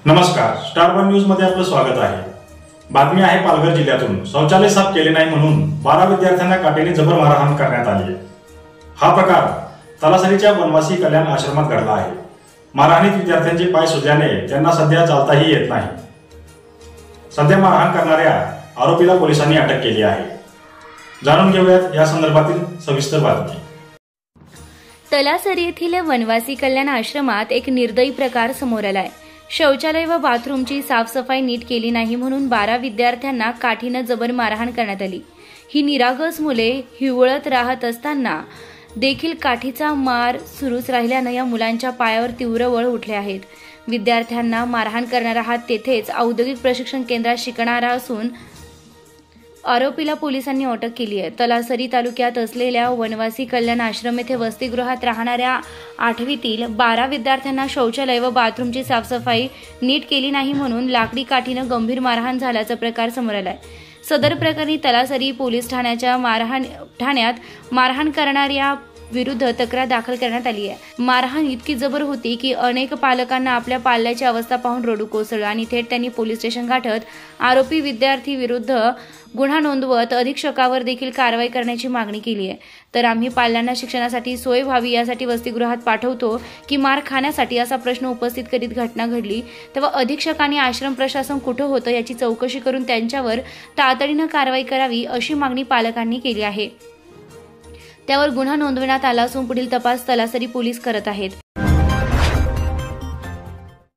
नमस्कार, star one news मध्ये आपलं स्वागत आहे। बातमी आहे पालघर जिल्ह्यातून। शौचालय साफ केले नाही म्हणून 12 विद्यार्थ्यांना काठीने जबर मारहाण करण्यात आली आहे। हा प्रकार तलासरीच्या वनवासी कल्याण आश्रमात घडला आहे। मारहाणीत विद्यार्थ्यांचे पाय सुजल्याने त्यांना सध्या चालताही येत नाही। सध्या मारहाण करणाऱ्या आरोपीला पोलिसांनी अटक केली आहे। जाणून घेऊयात या संदर्भातील सविस्तर बातमी। तलासरी येथील वनवासी कल्याण आश्रमात एक निर्दयी प्रकार समोर आलाय। शौचालय व बाथरूमची साफसफाई नीट केली नाही म्हणून 12 विद्यार्थ्यांना काठीने जबर मारहाण करण्यात आली। ही निरागस मुले हिवळत राहत असताना देखील काठीचा मार सुरूच राहिल्याने या मुलांच्या पायावर तीव्र वळ उठले आहेत। विद्यार्थ्यांना मारहाण करणारा हा तेथेच औद्योगिक प्रशिक्षण केंद्रात शिकणारा असून आरोपीला पोलिसांनी अटक केली आहे। तलासरी तालुक्यात असलेल्या वनवासी कल्याण आश्रम येथे वसतिगृहात राहणाऱ्या 8वीतील 12 विद्यार्थ्यांना शौचालय व बाथरूमची साफसफाई नीट केली नाही म्हणून लाकडी काठीने गंभीर मारहाण झाल्याचा प्रकार समोर आलाय। सदर प्रकरणी तलासरी पोलीस ठाण्यात मारहाण करणाऱ्या विरुद्ध तक्रार दाखल करण्यात आली आहे। मारहाण इतकी जबर होती की अनेक पालकांना आपल्या पाल्याची अवस्था पाहून रडू कोसळलं आणि थेट त्यांनी पोलीस स्टेशन गाठत आरोपी विद्यार्थी विरुद्ध गुन्हा नोंदवत अधीक्षकावर देखील कारवाई करण्याची मागणी केली आहे। तर आम्ही पाल्यांना शिक्षणासाठी सोय व्हावी यासाठी वसतिगृहात पाठवतो की मार खाण्यासाठी असा प्रश्न उपस्थित करीत घटना घडली तेव्हा अधीक्षकांनी आश्रम प्रशासन कुठे होतं याची चौकशी करून त्यांच्यावर तातडीने कारवाई करावी अशी मागणी पालकांनी केली आहे। त्यावर गुन्हा नोंदवण्यात आला असून पुढील तपास तलासरी पोलीस करत आहेत।